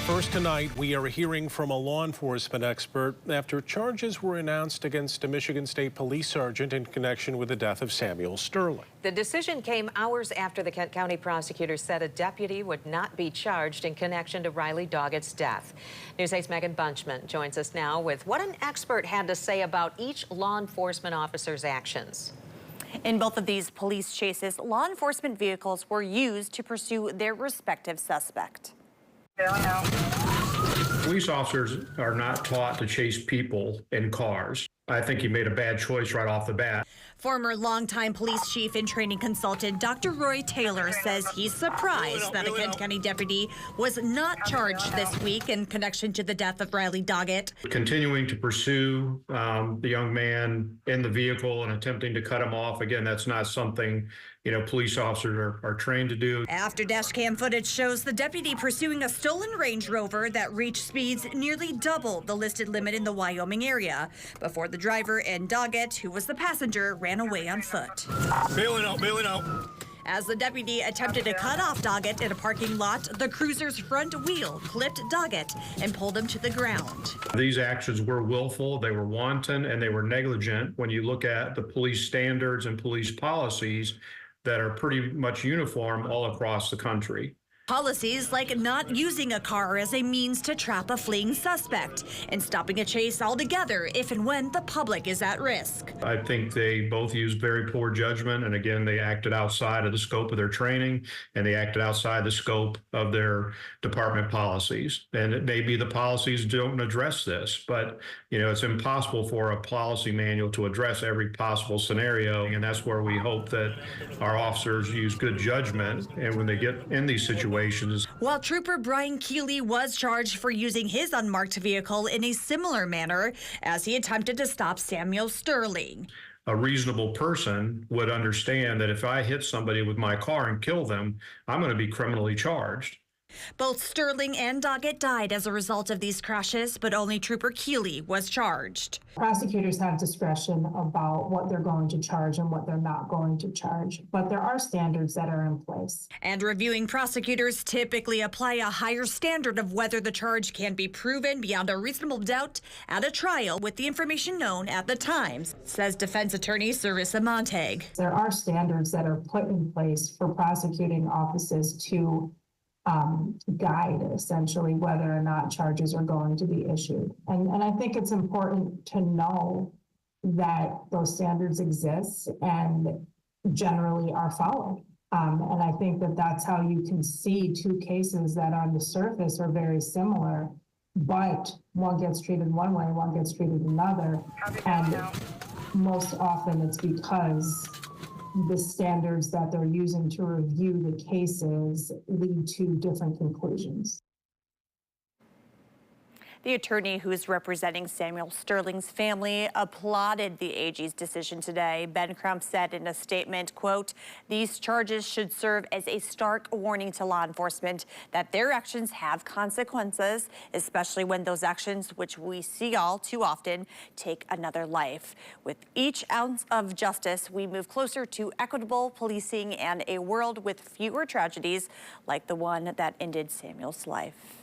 First tonight, we are hearing from a law enforcement expert after charges were announced against a Michigan State police sergeant in connection with the death of Samuel Sterling. The decision came hours after the Kent County prosecutor said a deputy would not be charged in connection to Riley Doggett's death. News 8's Megan Bunchman joins us now with what an expert had to say about each law enforcement officer's actions. In both of these police chases, law enforcement vehicles were used to pursue their respective suspect. Police officers are not taught to chase people in cars. I think he made a bad choice right off the bat. Former longtime police chief and training consultant Dr. Roy Taylor says he's surprised that a Kent County deputy was not charged this week in connection to the death of Riley Doggett. Continuing to pursue the young man in the vehicle and attempting to cut him off, again, that's not something police officers are trained to do. After dash cam footage shows the deputy pursuing a stolen Range Rover that reached speeds nearly double the listed limit in the Wyoming area before the driver and Doggett, who was the passenger, ran away on foot. Bailing out. As the deputy attempted to cut off Doggett in a parking lot, the cruiser's front wheel clipped Doggett and pulled him to the ground. These actions were willful, they were wanton, and they were negligent when you look at the police standards and police policies that are pretty much uniform all across the country. Policies like not using a car as a means to trap a fleeing suspect and stopping a chase altogether if and when the public is at risk. I think they both used very poor judgment, and again, they acted outside of the scope of their training, and they acted outside the scope of their department policies. And it may be the policies don't address this, but it's impossible for a policy manual to address every possible scenario, and that's where we hope that our officers use good judgment, and when they get in these situations. While Trooper Brian Keeley was charged for using his unmarked vehicle in a similar manner as he attempted to stop Samuel Sterling. A reasonable person would understand that if I hit somebody with my car and kill them, I'm going to be criminally charged. Both Sterling and Doggett died as a result of these crashes, but only Trooper Keeley was charged. Prosecutors have discretion about what they're going to charge and what they're not going to charge, but there are standards that are in place. And reviewing prosecutors typically apply a higher standard of whether the charge can be proven beyond a reasonable doubt at a trial with the information known at the time, says defense attorney Sarissa Montag. There are standards that are put in place for prosecuting offices to guide essentially whether or not charges are going to be issued. And I think it's important to know that those standards exist and generally are followed. And I think that that's how you can see two cases that on the surface are very similar, but one gets treated one way, one gets treated another. And most often it's because the standards that they're using to review the cases lead to different conclusions. The attorney who's representing Samuel Sterling's family applauded the AG's decision today. Ben Crump said in a statement, quote, "These charges should serve as a stark warning to law enforcement that their actions have consequences, especially when those actions, which we see all too often, take another life. With each ounce of justice, we move closer to equitable policing and a world with fewer tragedies like the one that ended Samuel's life."